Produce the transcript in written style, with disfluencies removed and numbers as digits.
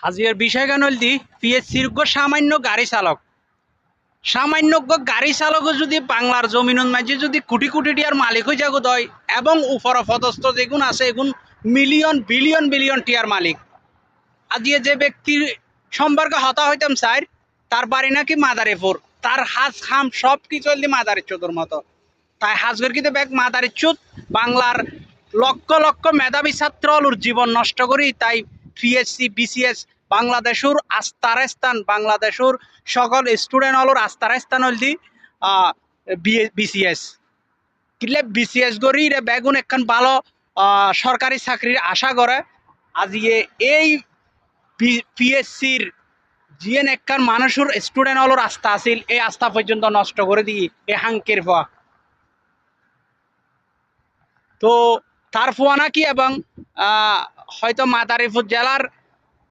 আজির বিষয় কেন হল দি পিএসসির সামান্য গাড়ি চালক সামান্য গাড়ি চালক যদি বাংলার জমিনের মাঝে যদি কোটি কোটি টিয়ার মালিক হয়ে যাগো দয় এবং উপর পদস্থ যেগুন আছে এগুন মিলিয়ন বিলিয়ন বিলিয়ন টিয়ার মালিক আজিয়ে যে ব্যক্তির সম্পর্কে হতা হইতাম স্যার তার বাড়ি নাকি মাদারীপুর তার হাজ খাম সব কিছু হল দি মাদারীর চোদর মতো তাই হাজগর কিন্তু ব্যাগ মাদারীর চোদ বাংলার লক্ষ লক্ষ মেধাবী ছাত্র অলুর জীবন নষ্ট করি তাই পিএসসি বিসিএস বাংলাদেশের আস্থার স্থান বাংলাদেশের সকল স্টুডেন্ট অলুর আস্থার স্থান হল দি বিসিএস কিলে বিসিএস গড়ি রে বেগুন একখান ভালো সরকারি চাকরির আশা করে আজিয়ে এই পিএসসির জিএন একখান মানুষের স্টুডেন্ট অলুর আস্থা আছিল এই আস্থা পর্যন্ত নষ্ট করে দিয়ে এই হাঙ্কের ফোয়া তো তার ফোয়া নাকি এবং হয়তো মাদারীপুর জেলার